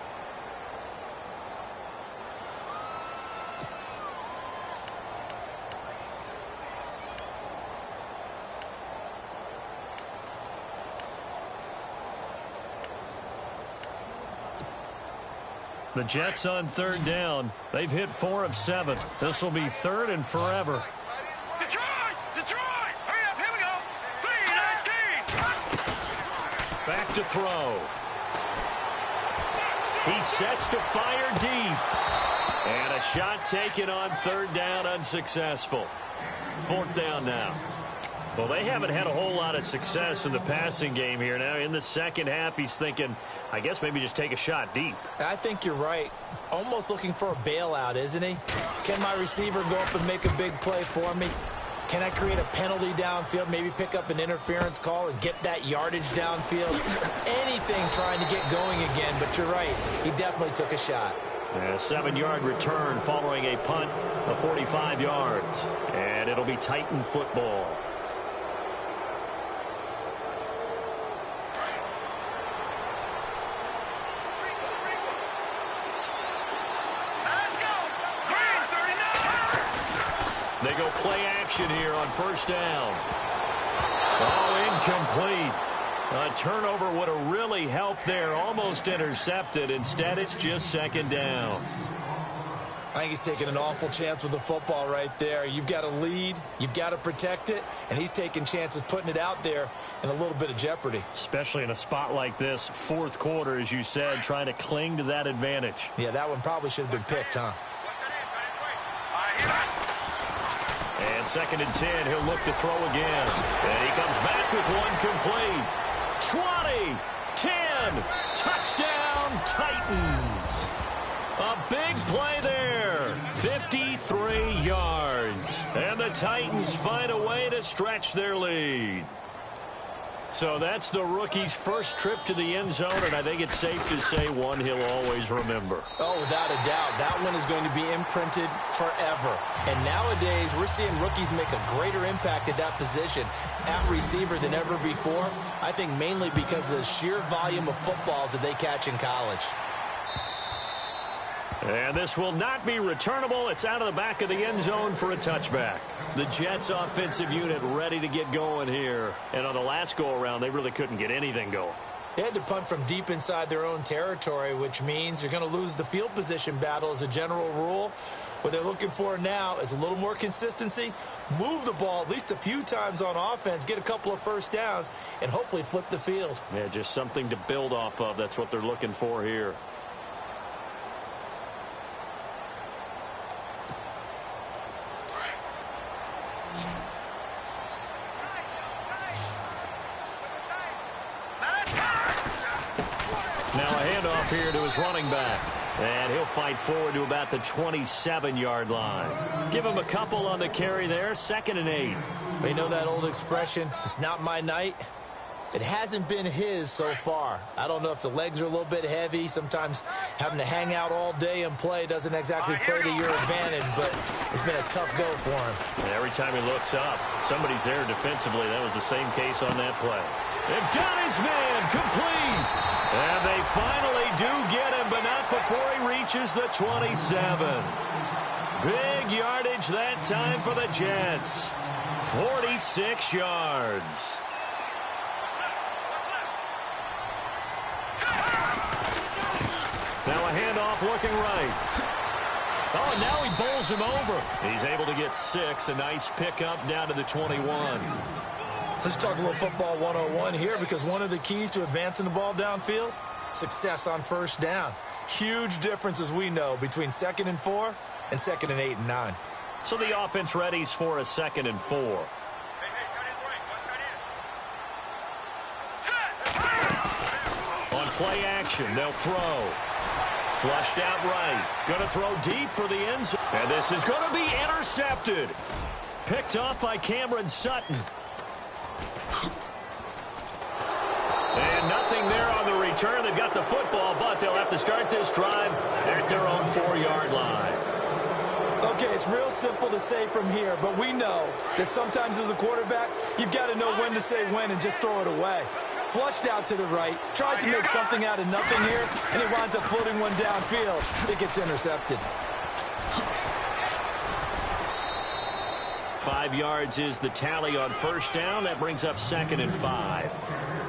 The Jets on third down. They've hit 4 of 7. This will be third and forever. Detroit! Detroit! Hurry up, here we go. 3-19. Back to throw. He sets to fire deep. And a shot taken on third down, unsuccessful. Fourth down now. Well, they haven't had a whole lot of success in the passing game here. Now, in the second half, he's thinking, I guess maybe just take a shot deep. I think you're right. Almost looking for a bailout, isn't he? Can my receiver go up and make a big play for me? Can I create a penalty downfield, maybe pick up an interference call and get that yardage downfield? Anything trying to get going again, but you're right. He definitely took a shot. A 7-yard return following a punt of 45 yards. And it'll be Titan football. They go play action here on first down. Oh, incomplete. A turnover would have really helped there. Almost intercepted. Instead, it's just second down. I think he's taking an awful chance with the football right there. You've got a lead. You've got to protect it. And he's taking chances putting it out there in a little bit of jeopardy. Especially in a spot like this, fourth quarter, as you said, trying to cling to that advantage. Yeah, that one probably should have been picked, huh? And second and 10, he'll look to throw again. And he comes back with one complete. 20, 10, touchdown Titans. A big play there. 53 yards. And the Titans find a way to stretch their lead. So that's the rookie's first trip to the end zone, and I think it's safe to say one he'll always remember. Oh, without a doubt. That one is going to be imprinted forever. And nowadays, we're seeing rookies make a greater impact at that position at receiver than ever before. I think mainly because of the sheer volume of footballs that they catch in college. And this will not be returnable. It's out of the back of the end zone for a touchback. The Jets offensive unit ready to get going here. And on the last go-around, they really couldn't get anything going. They had to punt from deep inside their own territory, which means you're going to lose the field position battle as a general rule. What they're looking for now is a little more consistency, move the ball at least a few times on offense, get a couple of first downs, and hopefully flip the field. Yeah, just something to build off of. That's what they're looking for here. Now a handoff here to his running back. And he'll fight forward to about the 27-yard line. Give him a couple on the carry there. 2nd and 8. You know that old expression, it's not my night? It hasn't been his so far. I don't know if the legs are a little bit heavy. Sometimes having to hang out all day and play doesn't exactly play to your advantage, but it's been a tough go for him. And every time he looks up, somebody's there defensively. That was the same case on that play. They've got his man complete. And they finally do get him, but not before he reaches the 27. Big yardage that time for the Jets. 46 yards. Now a handoff looking right. Oh, and now he bowls him over. He's able to get 6. A nice pickup down to the 21. Let's talk a little football 101 here, because one of the keys to advancing the ball downfield, success on first down. Huge difference, as we know, between 2nd and 4 and 2nd and 8 and 9. So the offense readies for a 2nd and 4. On play action, they'll throw. Flushed out right. Going to throw deep for the end zone. And this is going to be intercepted. Picked off by Cameron Sutton. And nothing there on the return. They've got the football, but they'll have to start this drive at their own 4-yard line. Okay, it's real simple to say from here, but we know that sometimes as a quarterback, you've got to know when to say when and just throw it away. Flushed out to the right, tries to make something out of nothing here, and he winds up floating one downfield. It gets intercepted. 5 yards is the tally on first down. That brings up 2nd and 5.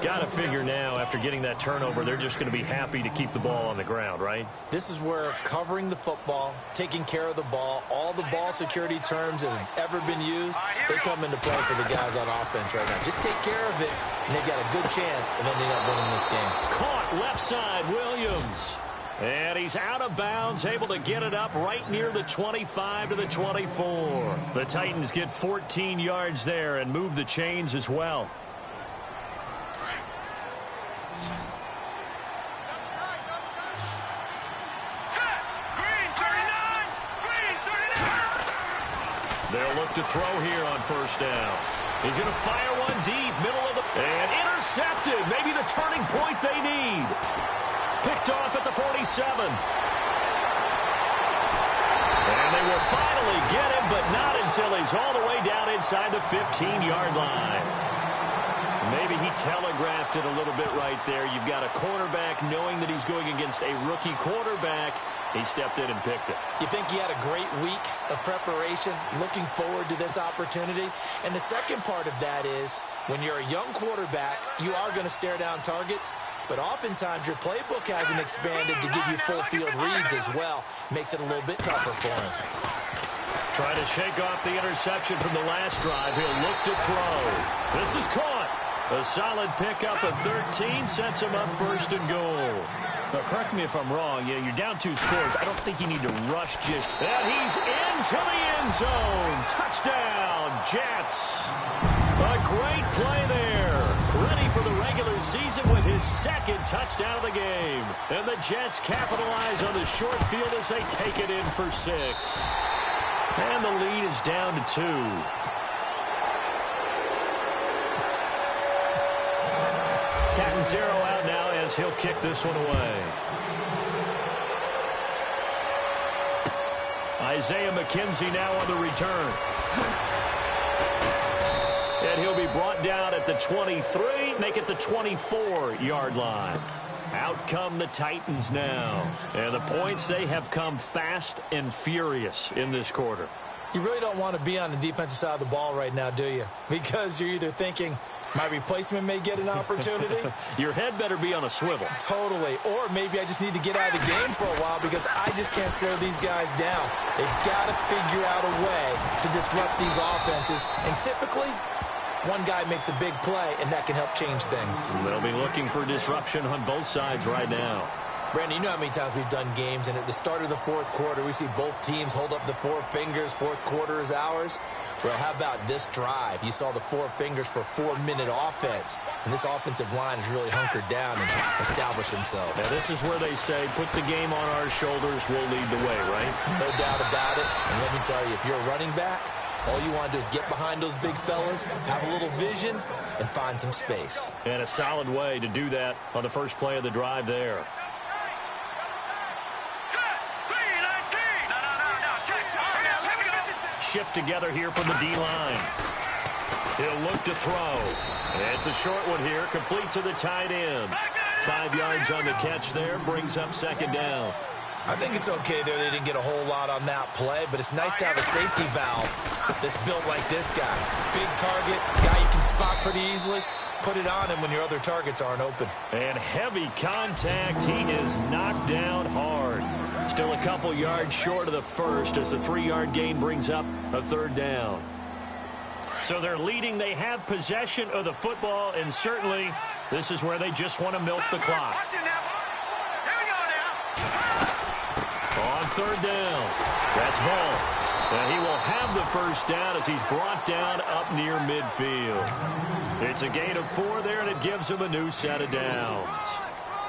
Got to figure now, after getting that turnover, they're just going to be happy to keep the ball on the ground, right? This is where covering the football, taking care of the ball, all the ball security terms that have ever been used, they come into play for the guys on offense right now. Just take care of it, and they've got a good chance of ending up winning this game. Caught left side, Williams. And he's out of bounds, able to get it up right near the 25 to the 24. The Titans get 14 yards there and move the chains as well. They'll look to throw here on first down. He's going to fire one deep, middle of the... And intercepted. Maybe the turning point they need. Picked off at the 47. And they will finally get him, but not until he's all the way down inside the 15-yard line. Maybe he telegraphed it a little bit right there. You've got a cornerback knowing that he's going against a rookie quarterback. He stepped in and picked it. You think he had a great week of preparation, looking forward to this opportunity? And the second part of that is, when you're a young quarterback, you are going to stare down targets, but oftentimes your playbook hasn't expanded to give you full field reads as well. Makes it a little bit tougher for him. Trying to shake off the interception from the last drive. He'll look to throw. This is caught. A solid pickup of 13 sets him up 1st and goal. But correct me if I'm wrong. You're down 2 scores. I don't think you need to rush just. And he's into the end zone. Touchdown, Jets. A great play there. Ready for the regular season with his 2nd touchdown of the game. And the Jets capitalize on the short field as they take it in for 6. And the lead is down to 2. Captain Zero out now as he'll kick this one away. Isaiah McKenzie now on the return. And he'll be brought down at the 23, make it the 24-yard line. Out come the Titans now. And the points, they have come fast and furious in this quarter. You really don't want to be on the defensive side of the ball right now, do you? Because you're either thinking, my replacement may get an opportunity. Your head better be on a swivel. Totally. Or maybe I just need to get out of the game for a while because I just can't slow these guys down. They've got to figure out a way to disrupt these offenses. And typically, one guy makes a big play, and that can help change things. They'll be looking for disruption on both sides right now. Brandon, you know how many times we've done games, and at the start of the 4th quarter, we see both teams hold up the 4 fingers, 4th quarter is ours. Well, how about this drive? You saw the four fingers for 4-minute offense, and this offensive line has really hunkered down and established themselves. Now, this is where they say, put the game on our shoulders, we'll lead the way, right? No doubt about it. And let me tell you, if you're a running back, all you want to do is get behind those big fellas, have a little vision, and find some space. And a solid way to do that on the first play of the drive there. Shift together here from the D-line. He'll look to throw. It's a short one here, complete to the tight end. 5 yards on the catch there, brings up second down. I think it's okay there. They didn't get a whole lot on that play, but it's nice to have a safety valve that's built like this guy. Big target, guy you can spot pretty easily. Put it on him when your other targets aren't open. And heavy contact. He is knocked down hard. Still a couple yards short of the first as the 3-yard gain brings up a third down. So they're leading. They have possession of the football, and certainly this is where they just want to milk the clock. On third down, that's Ball. And he will have the first down as he's brought down up near midfield. It's a gain of 4 there, and it gives him a new set of downs.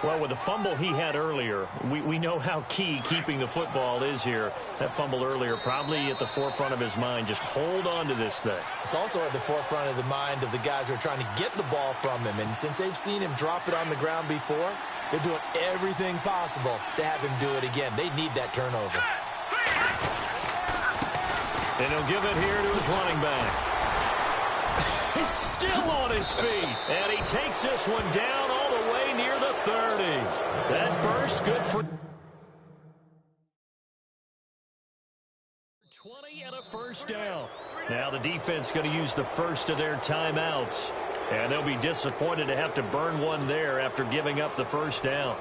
Well, with the fumble he had earlier, we know how key keeping the football is here. That fumble earlier probably at the forefront of his mind. Just hold on to this thing. It's also at the forefront of the mind of the guys who are trying to get the ball from him. And since they've seen him drop it on the ground before, they're doing everything possible to have him do it again. They need that turnover. And he'll give it here to his running back. He's still on his feet. And he takes this one down all the way near the 30. That burst good for 20 and a first down. Now the defense going to use the first of their timeouts. And they'll be disappointed to have to burn one there after giving up the first down.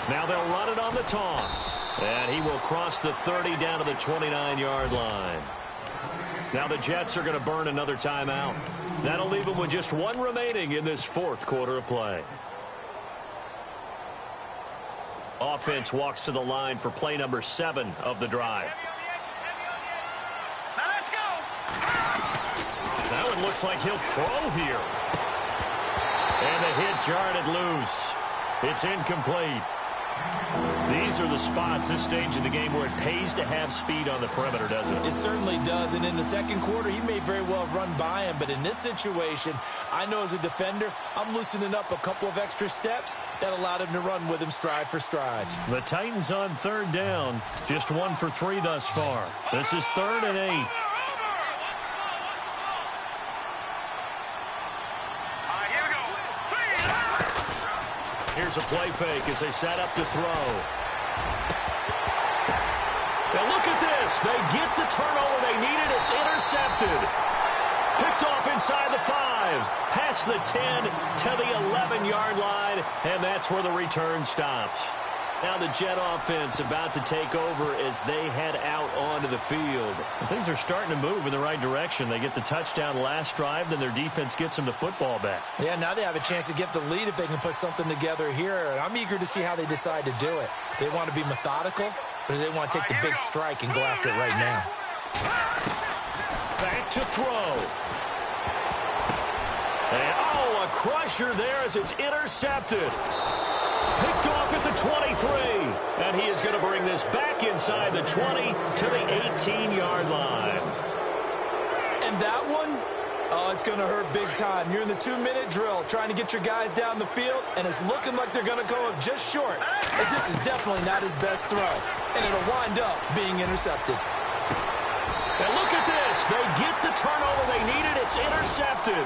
Now they'll run it on the toss. And he will cross the 30 down to the 29-yard line. Now the Jets are going to burn another timeout. That'll leave them with just one remaining in this fourth quarter of play. Offense walks to the line for play number 7 of the drive. Now let's go. That one looks like he'll throw here. And the hit jarred it loose. It's incomplete. These are the spots, this stage of the game, where it pays to have speed on the perimeter, doesn't it? It certainly does, and in the second quarter, he may very well run by him, but in this situation, I know as a defender, I'm loosening up a couple of extra steps that allowed him to run with him stride for stride. The Titans on third down, just 1 for 3 thus far. This is 3rd and 8. Here's a play fake as they set up to throw. Now look at this. They get the turnover they needed. It's intercepted. Picked off inside the 5. Past the 10 to the 11-yard line. And that's where the return stops. Now the Jet offense about to take over as they head out onto the field. And things are starting to move in the right direction. They get the touchdown last drive, then their defense gets them the football back. Yeah, now they have a chance to get the lead if they can put something together here. And I'm eager to see how they decide to do it. Do they want to be methodical, or do they want to take the big strike and go after it right now? Back to throw. And, oh, a crusher there as it's intercepted. Picked off at the 23. And he is going to bring this back inside the 20 to the 18-yard line. And that one, oh, it's going to hurt big time. You're in the 2-minute drill trying to get your guys down the field, and it's looking like they're going to go up just short, as this is definitely not his best throw. And it'll wind up being intercepted. And look at this. They get the turnover they needed. It's intercepted.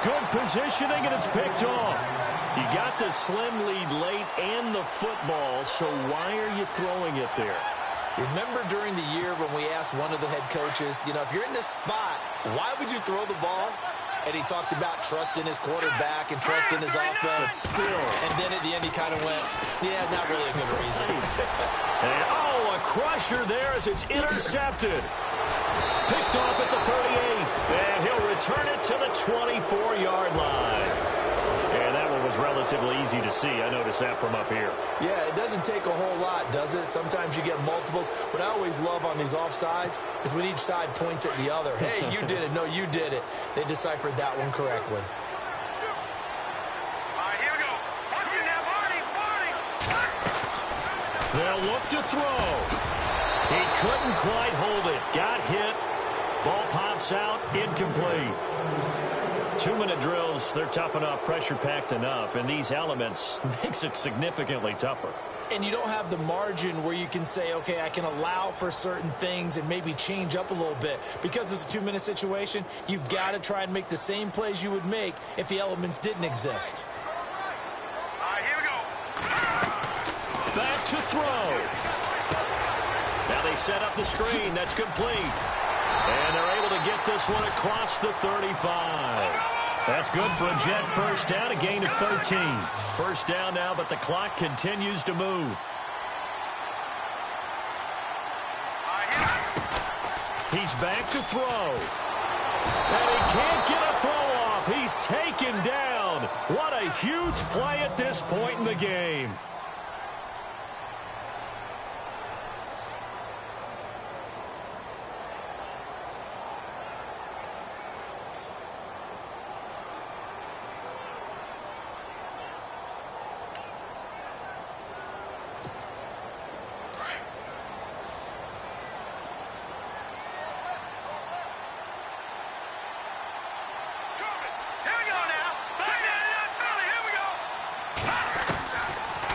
Good positioning, and it's picked off. You got the slim lead late and the football, so why are you throwing it there? Remember during the year when we asked one of the head coaches, you know, if you're in this spot, why would you throw the ball? And he talked about trusting his quarterback and trusting his offense. But still. And then at the end he kind of went, yeah, not really a good reason. And, oh, a crusher there as it's intercepted. Picked off at the 38, and he'll return it to the 24-yard line. And that one was relatively easy to see. I noticed that from up here. Yeah, it doesn't take a whole lot, does it? Sometimes you get multiples. What I always love on these offsides is when each side points at the other. Hey, you did it. No, you did it. They deciphered that one correctly. All right, here we go. Watch it now, Barney. They'll look to throw. He couldn't quite hold it. Got hit. Ball pops out. Incomplete. 2-minute drills, they're tough enough, pressure-packed enough, and these elements makes it significantly tougher. And you don't have the margin where you can say, okay, I can allow for certain things and maybe change up a little bit. Because it's a 2-minute situation, you've got to try and make the same plays you would make if the elements didn't exist. All right, here we go. Back to throw. Now they set up the screen. That's complete. And they're able to get this one across the 35. That's good for a Jet first down, a gain of 13. First down now, but the clock continues to move. He's back to throw. And he can't get a throw off. He's taken down. What a huge play at this point in the game.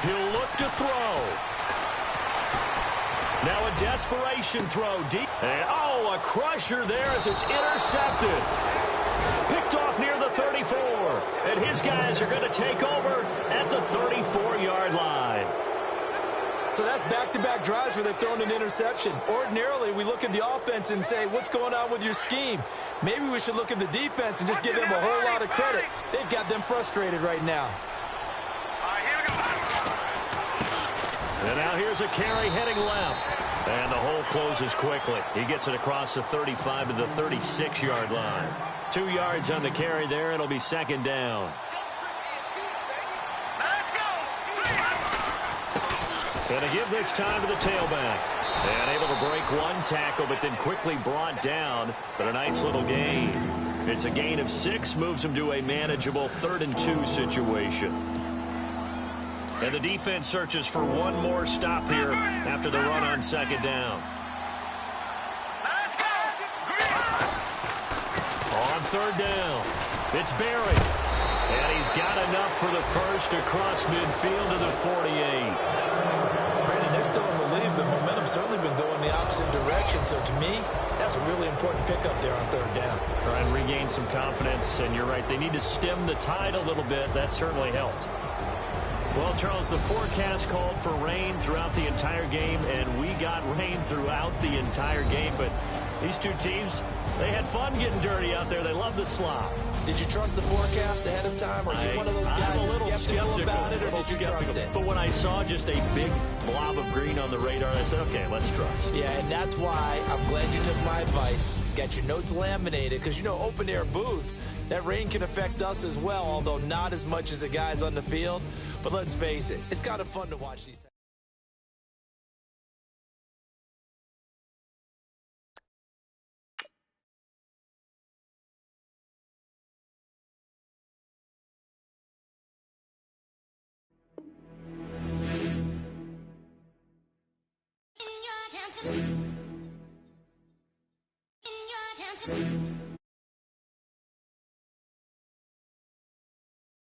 He'll look to throw. Now a desperation throw deep. And, oh, a crusher there as it's intercepted. Picked off near the 34. And his guys are going to take over at the 34-yard line. So that's back-to-back drives where they've thrown an interception. Ordinarily, we look at the offense and say, what's going on with your scheme? Maybe we should look at the defense and just give them a whole lot of credit. They've got them frustrated right now. And now here's a carry heading left. And the hole closes quickly. He gets it across the 35 to the 36-yard line. 2 yards on the carry there. It'll be second down. Going to give this time to the tailback. And able to break one tackle, but then quickly brought down. But a nice little gain. It's a gain of 6, moves him to a manageable 3rd and 2 situation. And the defense searches for one more stop here after the run on second down. Let's go. On third down, it's Barry. And he's got enough for the first across midfield to the 48. Brandon, they're still in the lead. The momentum's certainly been going the opposite direction. So to me, that's a really important pickup there on third down. Try and regain some confidence. And you're right, they need to stem the tide a little bit. That certainly helped. Well, Charles, the forecast called for rain throughout the entire game, and we got rain throughout the entire game. But these two teams, they had fun getting dirty out there. They love the slop. Did you trust the forecast ahead of time? Are you one of those guys that's skeptical about it, or did you trust it? But when I saw just a big blob of green on the radar, I said, okay, let's trust. Yeah, and that's why I'm glad you took my advice. Get your notes laminated, because, you know, open-air booth, that rain can affect us as well, although not as much as the guys on the field. But let's face it, it's kind of fun to watch these. In your town.